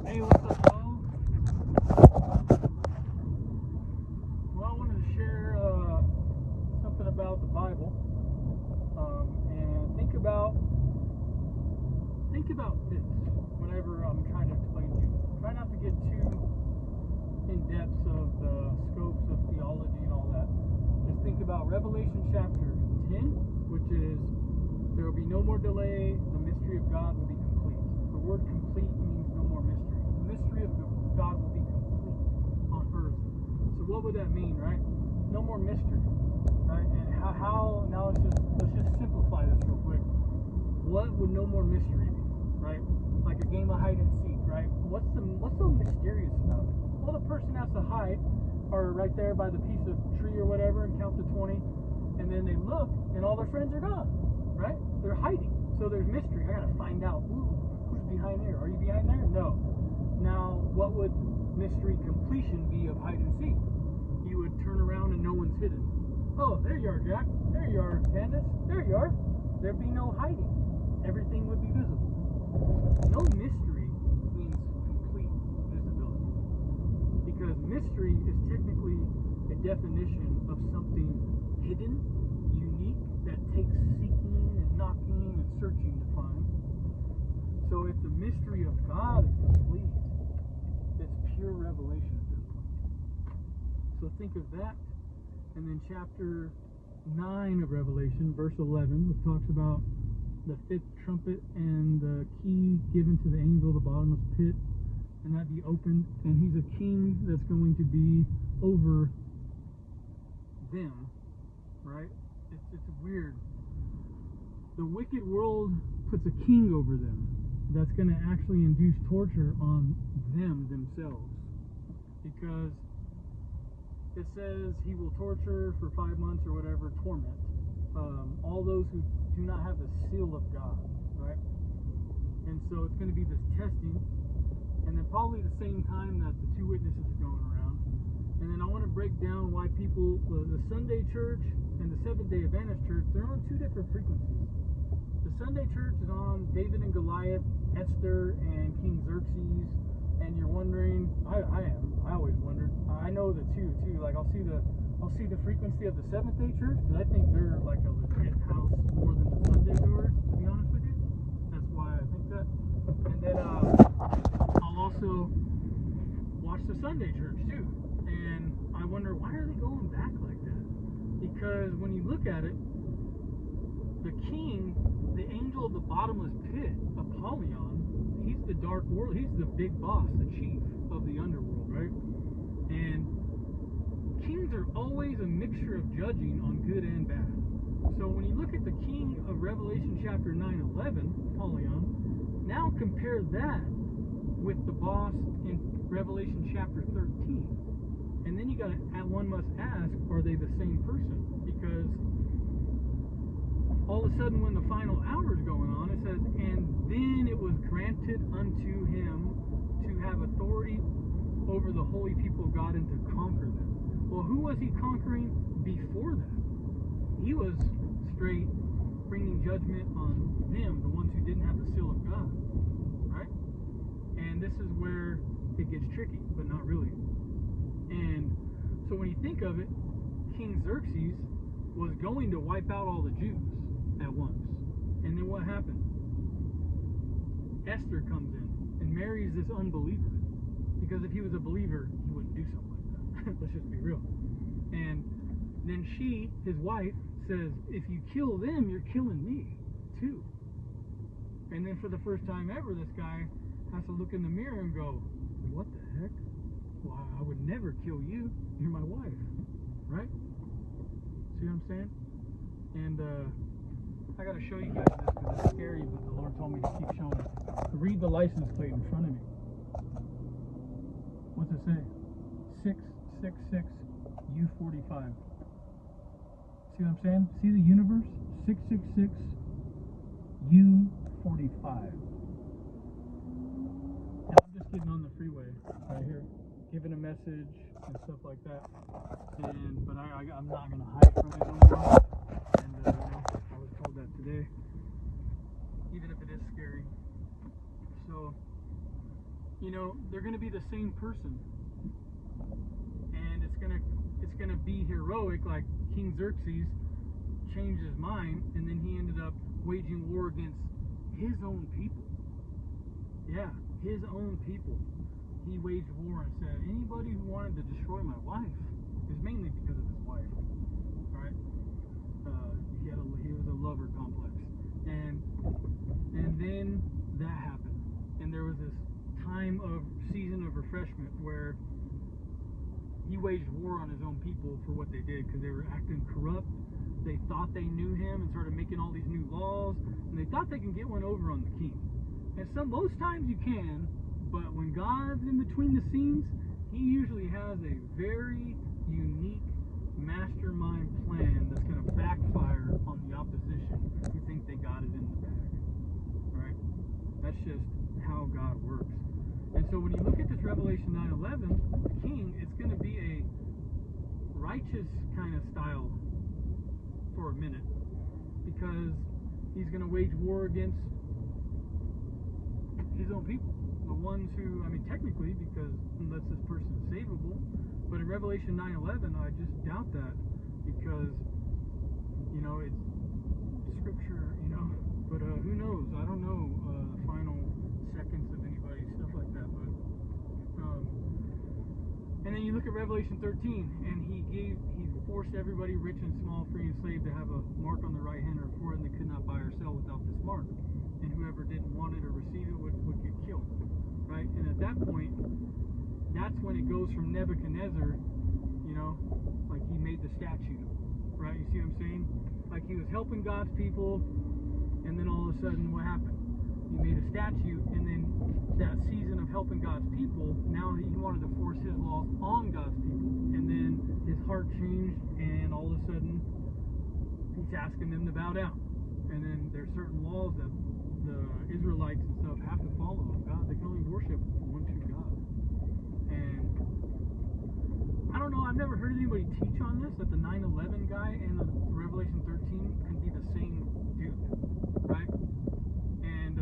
Hey, what's up, y'all? Well, I wanted to share something about the Bible, and think about this whenever I'm trying to explain to you. Try not to get too in depth of the scopes of theology and all that. Just think about Revelation chapter 10, which is there will be no more delay. The mystery of God will be complete. The word complete means no more mystery. The mystery of God will be complete on earth. So what would that mean, right? No more mystery, right? And how now let's just simplify this real quick. What would no more mystery be, right? Like a game of hide and seek, right? What's so mysterious about it? Well, the person has to hide, or right there by the piece of tree or whatever, and count to 20, and then they look, and all their friends are gone, right? They're hiding, so there's mystery. I gotta find out who's behind there. Are you behind there? No. Now, what would mystery completion be of hide and seek? You would turn around and no one's hidden. Oh, there you are, Jack. There you are, Candace. There you are. There'd be no hiding. Everything would be visible. No mystery means complete visibility. Because mystery is technically a definition of something hidden, unique, that takes seeking and knocking and searching to find. So if the mystery of God is complete, it's pure revelation at this point. So think of that. And then chapter 9 of Revelation, verse 11, which talks about the fifth trumpet and the key given to the angel of the bottomless pit, and that be opened. And he's a king that's going to be over them, right? It's weird. The wicked world puts a king over them that's going to actually induce torture on them themselves, because it says he will torture for 5 months or whatever, torment all those who do not have the seal of God, right? And so it's going to be this testing, and then probably the same time that the two witnesses are going around. And then I want to break down why people, the Sunday church and the Seventh-day Adventist church, they're on two different frequencies. The Sunday church is on David and Goliath, Esther, and King Xerxes, and you're wondering, I always wondered. I know the two too. Like I'll see the frequency of the Seventh-day church, because I think they're like a legit house more than the Sunday doors, to be honest with you. That's why I think that. And then I'll also watch the Sunday church too, and I wonder, why are they going back like that? Because when you look at it, the king, the angel of the bottomless pit, Apollyon, he's the dark world. He's the big boss, the chief of the underworld, right? And kings are always a mixture of judging on good and bad. So when you look at the king of Revelation chapter 9:11, Apollyon, now compare that with the boss in Revelation chapter 13. And then one must ask, are they the same person? Because all of a sudden when the final hour is going on, it says, and then it was granted unto him to have authority over the holy people of God and to conquer them. Well, who was he conquering before that? He was straight bringing judgment on them, the ones who didn't have the seal of God, right? And this is where it gets tricky, but not really. And so when you think of it, King Xerxes was going to wipe out all the Jews at once. And then what happened? Esther comes in and marries this unbeliever. Because if he was a believer, he wouldn't do something like that. Let's just be real. And then she, his wife, says, if you kill them, you're killing me too. And then for the first time ever, this guy has to look in the mirror and go, what the heck? Well, I would never kill you. You're my wife. Right? See what I'm saying? And I got to show you guys this because it's scary, but the Lord told me to keep showing it. Read the license plate in front of me. What's it say? 666 U45. See what I'm saying? See the universe? 666 U45. And I'm just getting on the freeway right here, giving a message and stuff like that. But I'm not gonna hide from it no more. And I was told that today, even if it is scary. So you know, they're going to be the same person, and it's gonna be heroic, like King Xerxes changed his mind, and then he ended up waging war against his own people. Yeah, his own people. He waged war and said, anybody who wanted to destroy my wife, it was mainly because of his wife. All right, he was a lover complex, and then that happened, and there was this season of refreshment where he waged war on his own people for what they did, because they were acting corrupt. They thought they knew him and started making all these new laws, and they thought they can get one over on the king. And so most times you can, but when God's in between the scenes, he usually has a very unique mastermind plan that's going to backfire on the opposition who think they got it in the bag. Right? That's just how God works. And so when you look at this Revelation 9:11, the king, it's going to be a righteous kind of style for a minute, because he's going to wage war against his own people, the ones who, I mean, technically, because unless this person is savable, but in Revelation 9:11, I just doubt that, because, you know, it's scripture, you know, but who knows? I don't know the final seconds of anybody, stuff like that, but and then you look at Revelation 13, and he forced everybody, rich and small, free and slave, to have a mark on the right hand or forehead, and they could not buy or sell without this mark. And whoever didn't want it or receive it would get killed. Right? And at that point, that's when it goes from Nebuchadnezzar, you know, like he made the statue. Right? You see what I'm saying? Like he was helping God's people, and then all of a sudden, what happened? He made a statue, and then that season of helping God's people, now he wanted to force his law on God's people. And then his heart changed, and all of a sudden, he's asking them to bow down. And then there's certain laws that the Israelites and stuff have to follow of God. They can only worship one true God. And I don't know, I've never heard anybody teach on this, that the 9/11 guy and the Revelation 13 can be the same dude. Right? And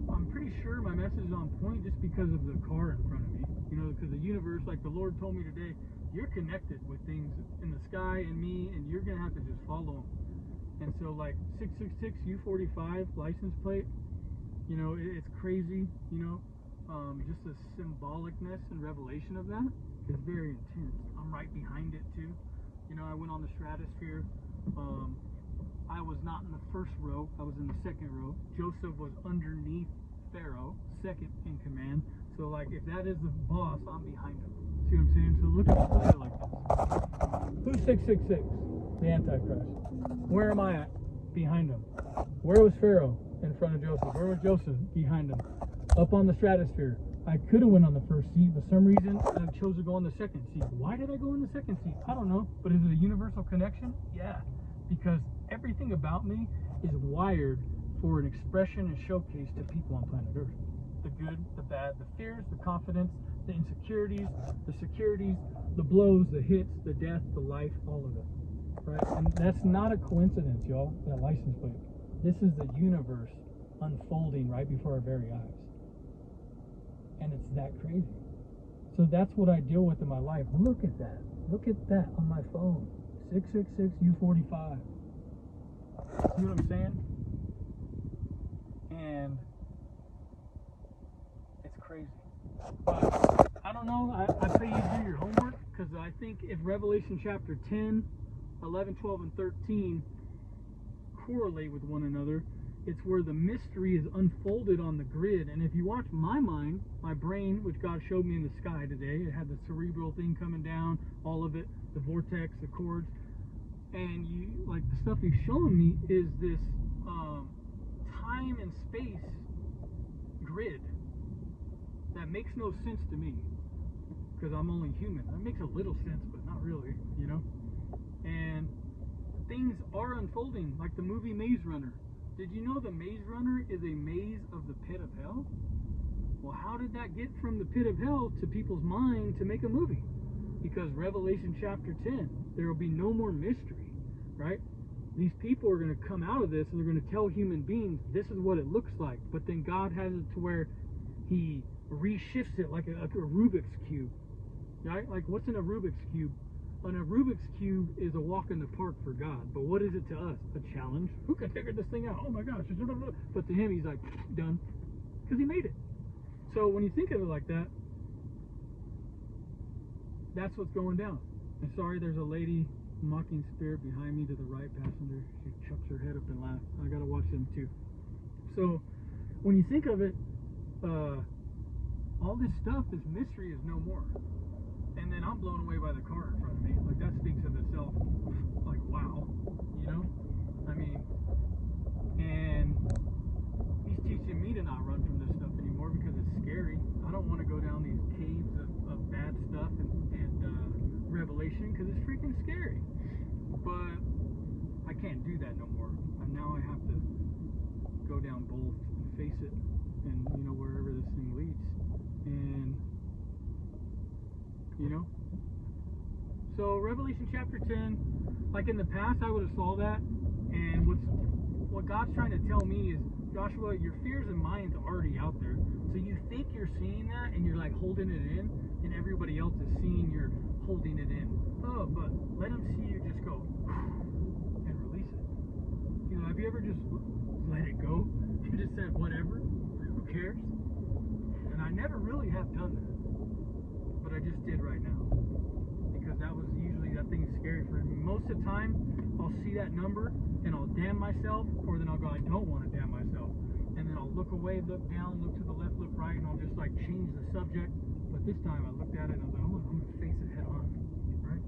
I'm pretty sure my message is on point just because of the car in front of me. You know, because the universe, like the Lord told me today, you're connected with things in the sky and me, and you're going to have to just follow them. And so, like, 666 U45 license plate, you know, it's crazy, you know. Just the symbolicness and revelation of that is very intense. I'm right behind it, too. You know, I went on the stratosphere. I was not in the first row. I was in the second row. Joseph was underneath Pharaoh, second in command. So, like, if that is the boss, I'm behind him. See what I'm saying? So look at it like this. Who's 666? The Antichrist. Where am I at? Behind him. Where was Pharaoh? In front of Joseph. Where was Joseph? Behind him. Up on the stratosphere. I could have went on the first seat, but for some reason I chose to go on the second seat. Why did I go in the second seat? I don't know. But is it a universal connection? Yeah. Because everything about me is wired for an expression and showcase to people on planet Earth. The good, the bad, the fears, the confidence, the insecurities, the securities, the blows, the hits, the death, the life, all of it. Right? And that's not a coincidence, y'all, that license plate. This is the universe unfolding right before our very eyes. And it's that crazy. So that's what I deal with in my life. Look at that. Look at that on my phone. 666 U45. See what I'm saying? And it's crazy. But I don't know. I pray you do your homework, because I think if Revelation chapter 10, 11, 12, and 13 correlate with one another, it's where the mystery is unfolded on the grid. And if you watch my mind, my brain, which God showed me in the sky today, it had the cerebral thing coming down, all of it, the vortex, the chords, and you, like, the stuff he's showing me is this time and space grid that makes no sense to me, because I'm only human. That makes a little sense, but not really, you know. And things are unfolding, like the movie Maze Runner. Did you know the Maze Runner is a maze of the pit of hell? Well, how did that get from the pit of hell to people's mind to make a movie? Because Revelation chapter 10, there will be no more mystery, right? These people are going to come out of this, and they're going to tell human beings, this is what it looks like. But then God has it to where he reshifts it like a Rubik's Cube. Right? Like, what's in a Rubik's Cube? And a Rubik's Cube is a walk in the park for God. But what is it to us? A challenge. Who can figure this thing out? Oh my gosh. But to him, he's like, done. Because he made it. So when you think of it like that, that's what's going down. And sorry, there's a lady mocking spirit behind me to the right passenger. She chucks her head up and laughs. I gotta watch them too. So when you think of it, all this stuff, this mystery is no more. And then I'm blown away by the car in front of me. Like, that speaks of itself. Like, wow. You know? I mean, and he's teaching me to not run from this stuff anymore because it's scary. I don't want to go down these caves of bad stuff and revelation because it's freaking scary. But I can't do that no more. And now I have to go down both and face it, and you know, wherever this thing leads. And you know, so Revelation chapter 10, like in the past I would have saw that, and what God's trying to tell me is, Joshua, your fears and minds are already out there. So you think you're seeing that and you're like holding it in, and everybody else is seeing you're holding it in. Oh, but let them see you just go and release it. You know, have you ever just let it go? You just said whatever, who cares? And I never really have done that, but I just did right now, because that was usually, that thing's scary for me. Most of the time I'll see that number and I'll damn myself, or then I'll go, I don't want to damn myself, and then I'll look away, look down, look to the left, look right, and I'll just like change the subject. But this time I looked at it and I was like, I'm going to face it head on, right?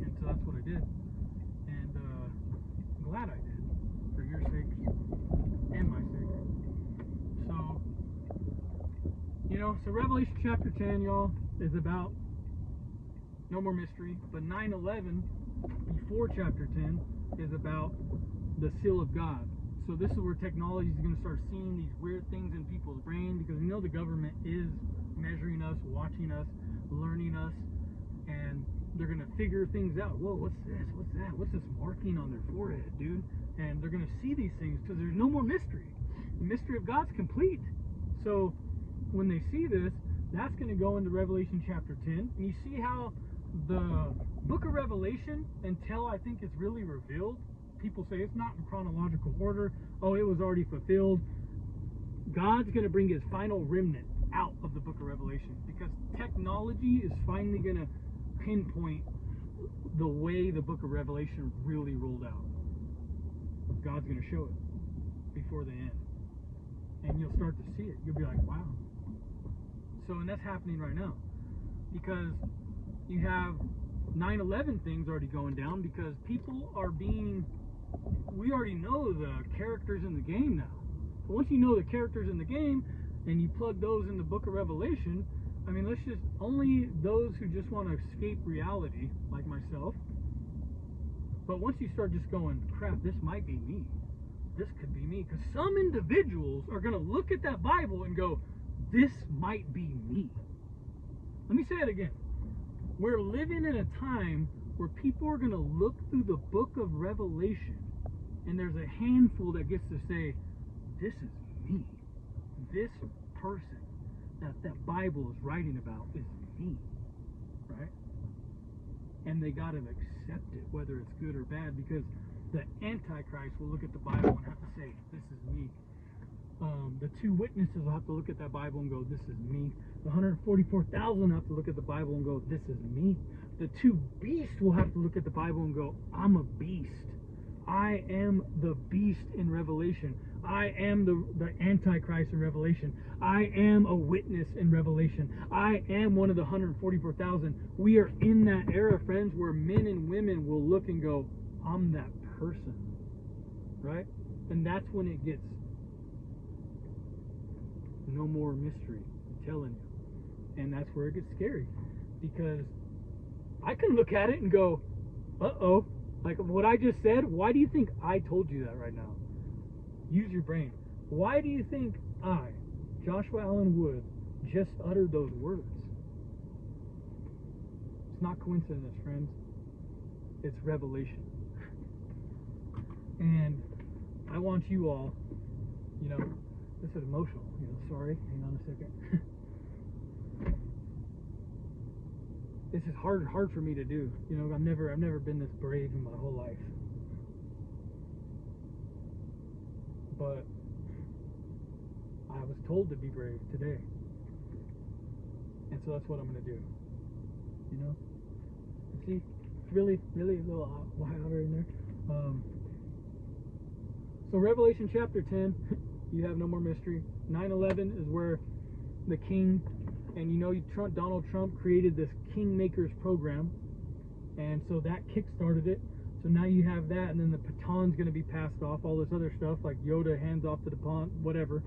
And so that's what I did, and I'm glad I did, for your sake and my sake. So, you know, so Revelation chapter 10, y'all, is about no more mystery, but 9/11, before chapter 10, is about the seal of God. So this is where technology is going to start seeing these weird things in people's brain, because we know the government is measuring us, watching us, learning us, and they're going to figure things out. Whoa, what's this? What's that? What's this marking on their forehead, dude? And they're going to see these things because there's no more mystery. The mystery of God's complete. So when they see this, that's going to go into Revelation chapter 10. And you see how the book of Revelation, until I think it's really revealed, people say it's not in chronological order. Oh, it was already fulfilled. God's going to bring his final remnant out of the book of Revelation, because technology is finally going to pinpoint the way the book of Revelation really rolled out. God's going to show it before the end, and you'll start to see it. You'll be like, wow. So, and that's happening right now, because you have 9/11 things already going down, because people are being, we already know the characters in the game now. But once you know the characters in the game and you plug those in the book of Revelation, I mean, let's just, only those who just want to escape reality, like myself. But once you start just going, crap, this might be me. This could be me. Because some individuals are going to look at that Bible and go, this might be me. Let me say it again. We're living in a time where people are going to look through the book of Revelation, and there's a handful that gets to say, this is me. This person that Bible is writing about is me, right? And they got to accept it, whether it's good or bad, because the Antichrist will look at the Bible and have to say, this is me. The two witnesses will have to look at that Bible and go, this is me. The 144,000 have to look at the Bible and go, this is me. The two beasts will have to look at the Bible and go, I'm a beast. I am the beast in Revelation. I am the Antichrist in Revelation. I am a witness in Revelation. I am one of the 144,000. We are in that era, friends, where men and women will look and go, I'm that person. Right? And that's when it gets no more mystery. I'm telling you. And that's where it gets scary. Because I can look at it and go, uh-oh. Like what I just said, why do you think I told you that right now? Use your brain. Why do you think I, Joshua Allen Wood, just uttered those words? It's not coincidence, friends. It's revelation. And I want you all, you know, this is emotional. Sorry. Hang on a second. This is hard for me to do. I've never been this brave in my whole life. But I was told to be brave today. And so that's what I'm going to do. See, really a little louder in there. So Revelation chapter 10, you have no more mystery. 9/11 is where the king, and Donald Trump created this Kingmakers program, and so that kick-started it. So now you have that, and then the baton's going to be passed off, all this other stuff, like Yoda hands off the baton, whatever.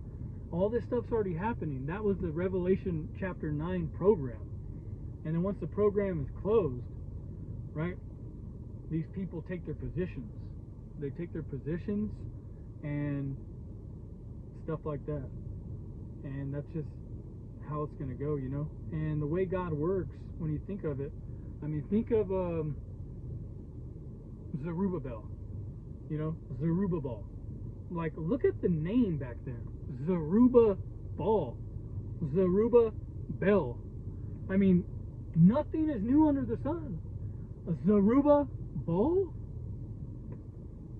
All this stuff's already happening. That was the Revelation chapter 9 program. And then once the program is closed, right, these people take their positions. They take their positions and stuff like that. And that's just how it's going to go, And the way God works, when you think of it, think of Zerubbabel, Zerubbabel. Like, look at the name back then. Zerubbabel. Zerubbabel. Nothing is new under the sun. Zerubbabel,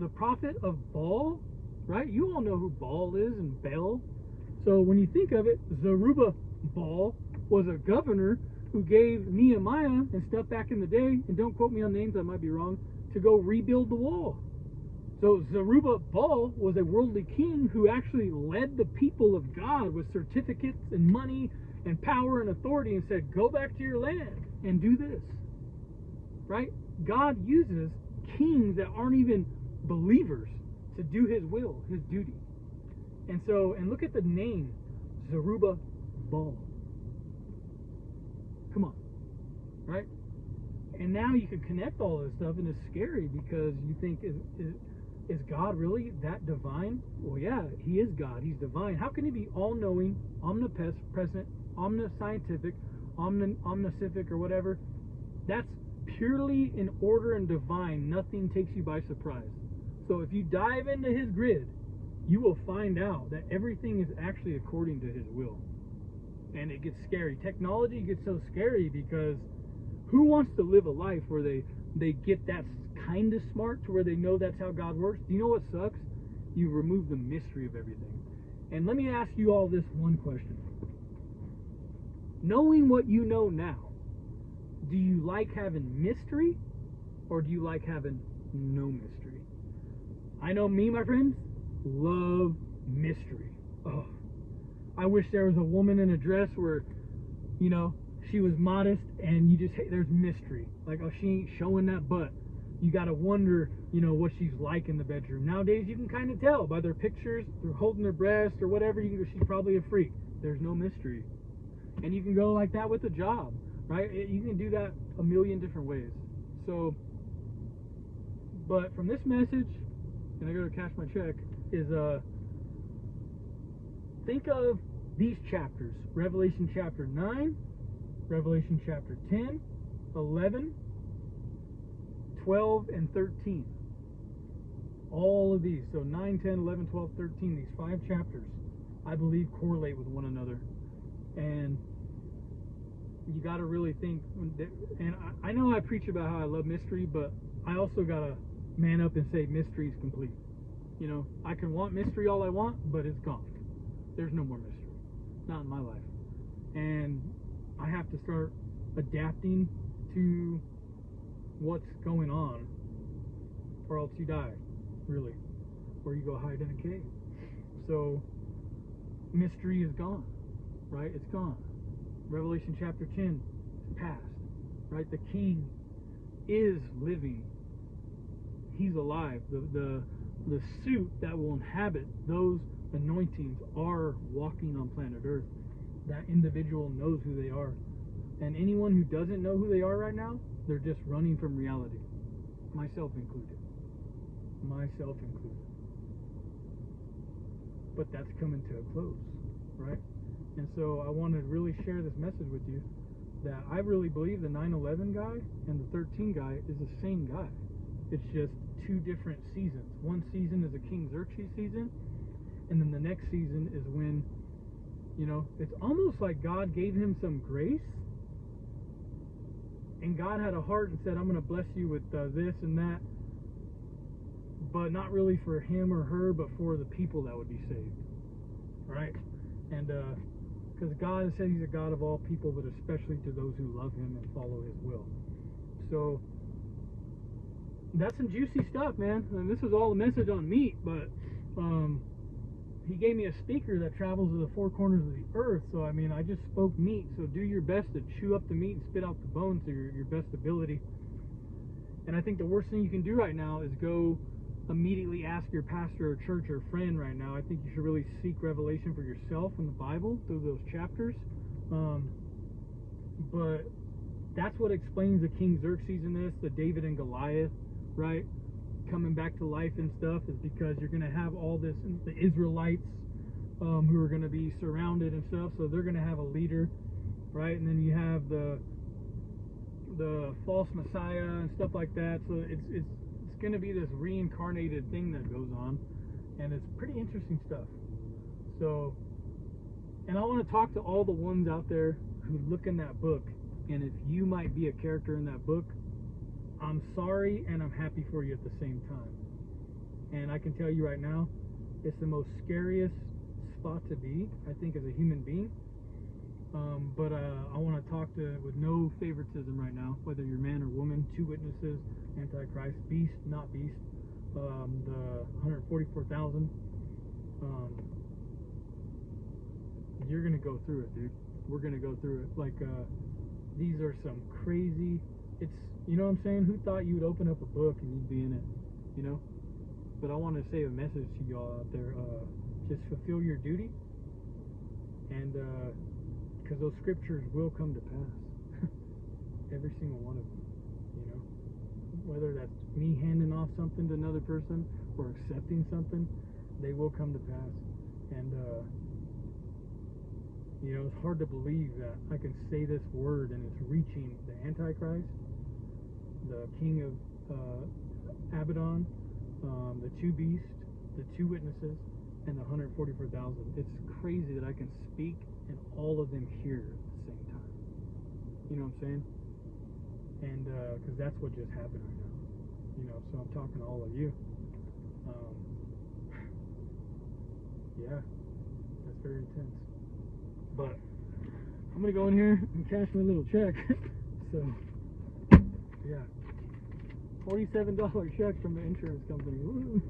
the prophet of Baal, right? You all know who Baal is and Bel. So when you think of it, Zerubbabel was a governor who gave Nehemiah and stuff back in the day, and don't quote me on names, I might be wrong, to go rebuild the wall. So Zerubbabel was a worldly king who actually led the people of God with certificates and money and power and authority and said, go back to your land and do this. Right? God uses kings that aren't even believers to do his will, his duty. And look at the name, Zerubbabel. Come on. Right? And now you can connect all this stuff, and it's scary because you think, is God really that divine? Well, yeah, he is God. He's divine. How can he be all-knowing, omnipresent, omniscientific, omniscific, or whatever? That's purely in order and divine. Nothing takes you by surprise. So if you dive into his grid, you will find out that everything is actually according to his will. And it gets scary. Technology gets so scary because who wants to live a life where they get that kind of smart to where they know that's how God works? Do you know what sucks? You remove the mystery of everything. And let me ask you all this one question. Knowing what you know now, do you like having mystery or do you like having no mystery? I know me, my friends, love mystery. Oh, I wish there was a woman in a dress where, she was modest and there's mystery. Like, oh, she ain't showing that butt. You gotta wonder, what she's like in the bedroom. Nowadays, you can kind of tell by their pictures, they're holding their breast or whatever. You can go, she's probably a freak. There's no mystery. And you can go like that with a job, right? You can do that a million different ways. So, but from this message, and I go to cash my check, is think of these chapters: Revelation chapter 9, Revelation chapter 10, 11, 12, and 13. All of these, so 9, 10, 11, 12, 13, these 5 chapters, I believe correlate with one another. And you got to really think, and I know I preach about how I love mystery, but I also got to man up and say mystery is complete. I can want mystery all I want, but it's gone. There's no more mystery. Not in my life. And I have to start adapting to what's going on, or else you die, really. Or you go hide in a cave. So, mystery is gone, right? It's gone. Revelation chapter 10 is past, right? The king is living. He's alive. The suit that will inhabit those anointings are walking on planet Earth. That individual knows who they are. And anyone who doesn't know who they are right now, they're just running from reality. Myself included. Myself included. But that's coming to a close, right? And so I want to really share this message with you that I really believe the 9/11 guy and the 13 guy is the same guy. It's just 2 different seasons. One season is a King Xerxes season, And then the next season is when, you know, it's almost like God gave him some grace. And God had a heart and said, I'm going to bless you with this and that. But not really for him or her, but for the people that would be saved. Right? And because God said he's a God of all people, but especially to those who love him and follow his will. So that's some juicy stuff, man. And this is all a message on meat, but he gave me a speaker that travels to the four corners of the earth. So I mean, I just spoke meat. So do your best to chew up the meat and spit out the bones to your best ability. And I think the worst thing you can do right now is go immediately ask your pastor or church or friend right now. I think you should really seek revelation for yourself in the Bible through those chapters. But that's what explains the King Xerxes in this, the David and Goliath, right? Coming back to life and stuff, is because you're going to have all this, the Israelites who are going to be surrounded and stuff, so they're going to have a leader, right? And then you have the false Messiah and stuff like that. So it's going to be this reincarnated thing that goes on, and it's pretty interesting stuff. So, and I want to talk to all the ones out there who look in that book, and if you might be a character in that book, I'm sorry and I'm happy for you at the same time. And I can tell you right now, it's the most scariest spot to be, I think, as a human being. But I want to talk with no favoritism right now, whether you're man or woman, two witnesses, Antichrist, beast, not beast, the 144,000. You're going to go through it, dude. We're going to go through it. Like, these are some crazy, you know what I'm saying? Who thought you would open up a book and you'd be in it, you know? But I want to say a message to y'all out there. Just fulfill your duty, and because those scriptures will come to pass. Every single one of them, you know? Whether that's me handing off something to another person or accepting something, they will come to pass. And you know, it's hard to believe that I can say this word and it's reaching the Antichrist, the king of Abaddon, the two beasts, the two witnesses, and the 144,000. It's crazy that I can speak and all of them hear at the same time. You know what I'm saying? And because that's what just happened right now. You know, so I'm talking to all of you. Yeah, that's very intense. But I'm gonna go in here and cash my little check. So yeah, $47 check from the insurance company. Woo.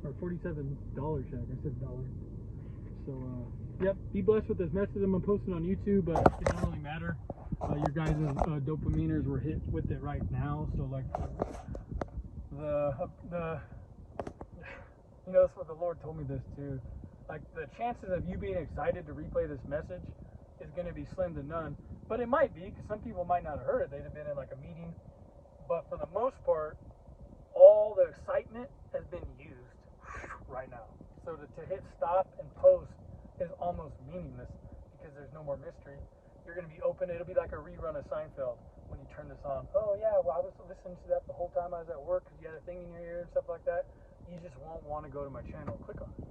Or $47 check. I said dollar. So yep. Be blessed with this message. I'm gonna post it on YouTube, but it doesn't really matter. Your guys' dopaminers were hit with it right now. So like the you know, that's what the Lord told me this too. Like, the chances of you being excited to replay this message is going to be slim to none. But it might be, because some people might not have heard it. They'd have been in like a meeting. But for the most part, all the excitement has been used right now. So to hit stop and post is almost meaningless, because there's no more mystery. You're going to be open. It'll be like a rerun of Seinfeld when you turn this on. Oh yeah, well, I was listening to that the whole time I was at work because you had a thing in your ear and stuff like that. You just won't want to go to my channel and click on it.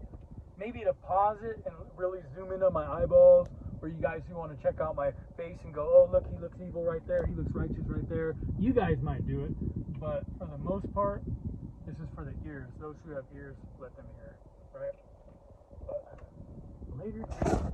Maybe to pause it and really zoom in on my eyeballs, or you guys who want to check out my face and go, oh look, he looks evil right there, he looks righteous right there. You guys might do it, but for the most part, this is for the ears. Those who have ears, let them hear, right? But later.